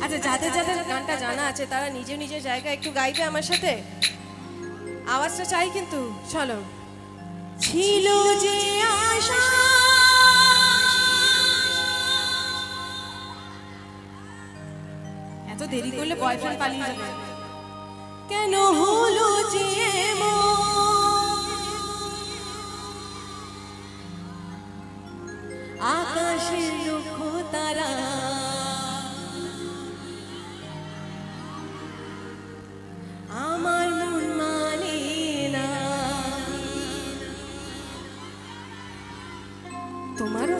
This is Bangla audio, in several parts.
আচ্ছা, যাদের যাদের গানটা জানা আছে তারা নিজে নিজের জায়গায় একটু গাইবে আমার সাথে। আওয়াজটা চাই কিন্তু। চলো। ছিল যে আশা এত দেরি করলে বয়ফ্রেন্ড পালিয়ে যাবে। কেন হলো যে আকাশের লক্ষ্য তারা আমার মন মানে না। তোমারও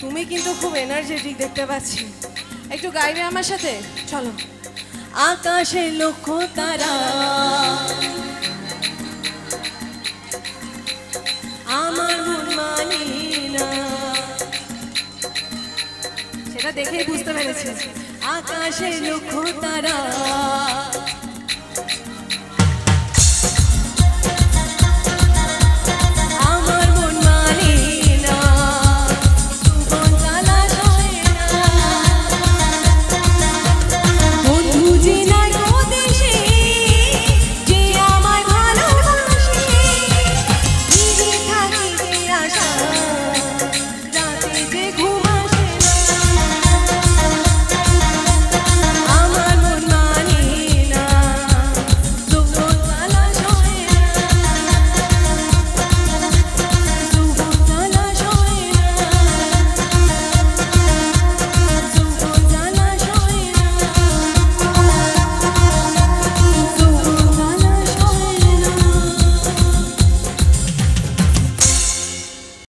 তুমি কিন্তু খুব এনার্জেটিক দেখতে পাচ্ছি। একটু গাইবে আমার সাথে। চলো। আকাশের লক্ষ্য তারা আমার মন মানে না। সেটা দেখেই বুঝতে পেরেছি। আকাশের লক্ষ্য তারা